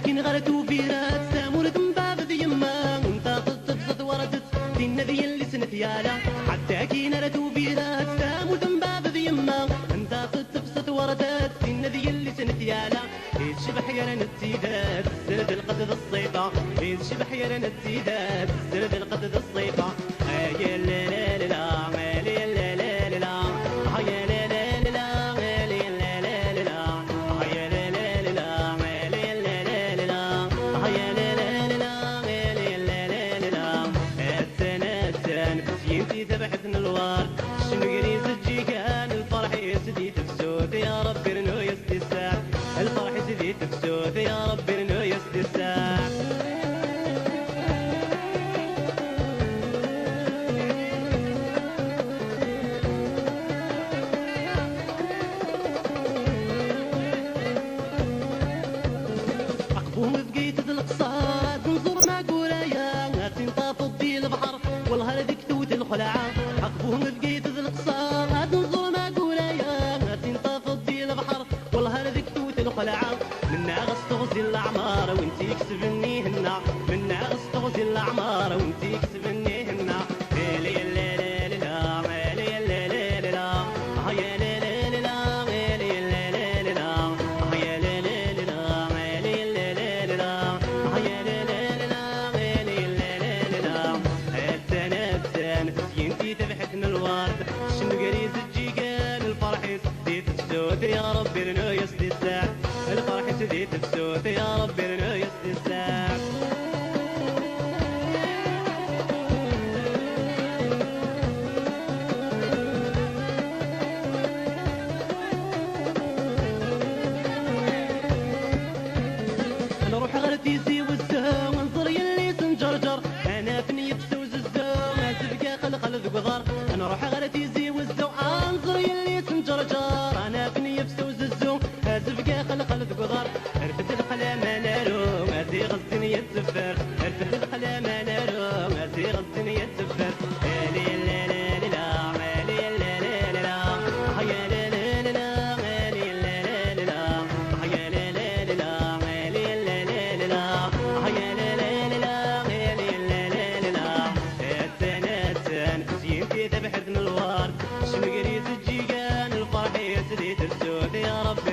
كين غرتو فيرات سامور تنباب ذي يما انت تبسط وردت دين ذي اللي سنت يالا حتى كين غرتو فيرات سامور تنباب ذي يما انت تبسط وردت دين ذي اللي سنت يالا شبح يا نتيدات سرد القدد الصيفة شبح يا نتيدات سرد القدد الصيفة يا لا لا لا لا لا لا لا لا يا لا لا لا لا لا لا لا يا لا لا لا لا لا لا يا لا لا لا لا لا السنة بسينتي ذبحتنا الوار شنو قريز الجيكان الفرح يسدي تفسود يا رب رنو يسدي الساعة الفرح يسدي تفسود يا رب رنو يسدي الساعة عقبوهم بقيت القصاد نزور معقولة يا تنطاف الضي البحر والله هذيك توت الخلعة عقبوهم بقيت القصاد نزور معقولة يا تنطاف الضي البحر والله هذيك توت الخلعة منا غستغزي الأعمار وانتي كسبني هنا منا غستغزي الأعمار وانتي كسبني هنا ذبحتنا الورد شنو قريز الجيقان الفرح يسدي تفسود يا رب رنو يسدي الساعة الفرح يسدي تفسود يا رب رنو يسدي الساعة انا روح غرتيسي والزهو انظر يلي سنجرجر انا فني بسوز الزهو ما تبقى خلق ذقضر انا روح غرتيسي والزهو انظر يلي سنجرجر انا فني بسوز الزهو ما تبقى خلق ذقضر ارفد القلم انا رو ما زي غزني يتسفر ارفد القلم انا رو ما زي غزني يتسفر ذبحتنا الورد شنو قريز الجيقان الفرح يسدي ترسود يا رب